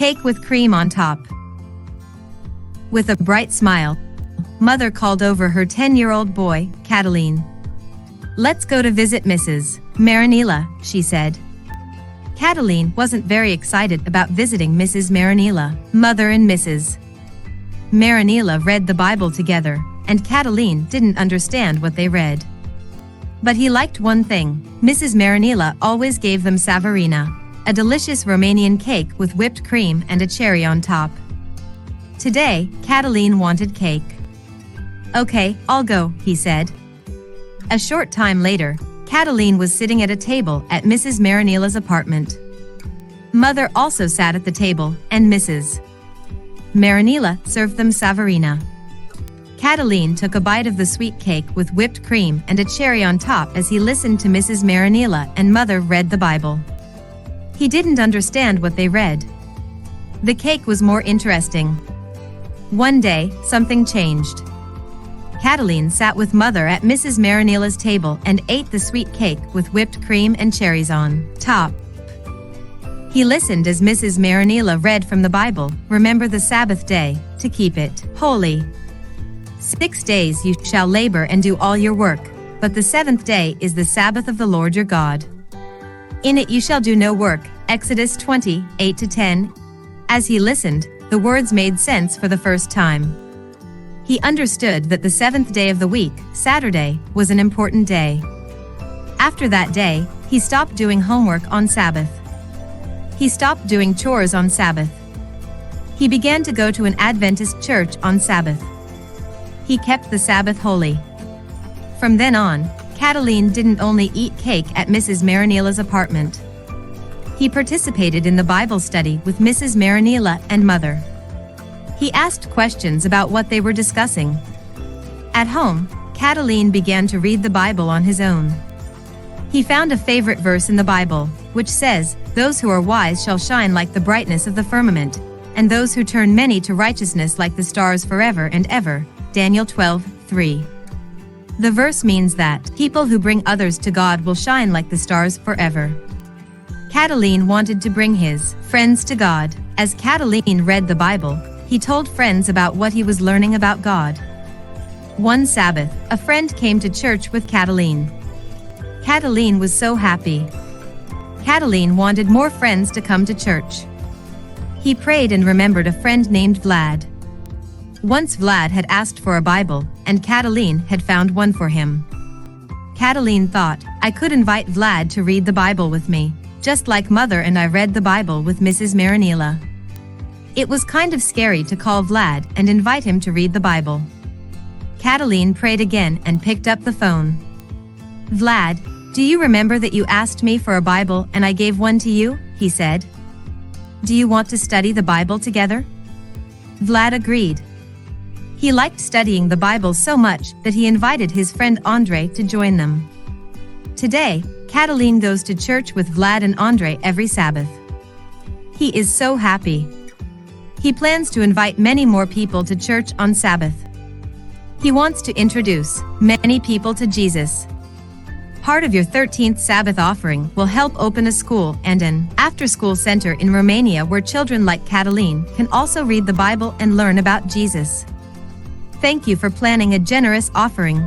cake with cream on top. With a bright smile, Mother called over her 10-year-old boy, Catalin. "Let's go to visit Mrs. Marinilla," she said. Catalin wasn't very excited about visiting Mrs. Marinilla. Mother and Mrs. Marinilla read the Bible together, and Catalin didn't understand what they read. But he liked one thing: Mrs. Marinilla always gave them savarina, a delicious Romanian cake with whipped cream and a cherry on top. Today, Catalin wanted cake. "Okay, I'll go," he said. A short time later, Catalin was sitting at a table at Mrs. Marinilla's apartment. Mother also sat at the table, and Mrs. Marinilla served them savarina. Catalin took a bite of the sweet cake with whipped cream and a cherry on top as he listened to Mrs. Marinilla and Mother read the Bible. He didn't understand what they read. The cake was more interesting. One day, something changed. Catalin sat with Mother at Mrs. Marinilla's table and ate the sweet cake with whipped cream and cherries on top. He listened as Mrs. Marinilla read from the Bible, "Remember the Sabbath day, to keep it holy. 6 days you shall labor and do all your work, but the seventh day is the Sabbath of the Lord your God. In it you shall do no work." Exodus 20:8-10. As he listened, the words made sense for the first time. He understood that the seventh day of the week, Saturday, was an important day. After that day, he stopped doing homework on Sabbath. He stopped doing chores on Sabbath. He began to go to an Adventist church on Sabbath. He kept the Sabbath holy. From then on, Catalin didn't only eat cake at Mrs. Marinilla's apartment. He participated in the Bible study with Mrs. Marinilla and Mother. He asked questions about what they were discussing. At home, Catalin began to read the Bible on his own. He found a favorite verse in the Bible, which says, "Those who are wise shall shine like the brightness of the firmament, and those who turn many to righteousness like the stars forever and ever." Daniel 12:3. The verse means that people who bring others to God will shine like the stars forever. Catalin wanted to bring his friends to God. As Catalin read the Bible, he told friends about what he was learning about God. One Sabbath, a friend came to church with Catalin. Catalin was so happy. Catalin wanted more friends to come to church. He prayed and remembered a friend named Vlad. Once Vlad had asked for a Bible, and Catalin had found one for him. Catalin thought, "I could invite Vlad to read the Bible with me, just like Mother and I read the Bible with Mrs. Marinilla." It was kind of scary to call Vlad and invite him to read the Bible. Catalin prayed again and picked up the phone. "Vlad, do you remember that you asked me for a Bible and I gave one to you?" he said. "Do you want to study the Bible together?" Vlad agreed. He liked studying the Bible so much that he invited his friend Andre to join them. Today, Catalin goes to church with Vlad and Andre every Sabbath. He is so happy. He plans to invite many more people to church on Sabbath. He wants to introduce many people to Jesus. Part of your 13th Sabbath offering will help open a school and an after-school center in Romania where children like Catalin can also read the Bible and learn about Jesus. Thank you for planning a generous offering.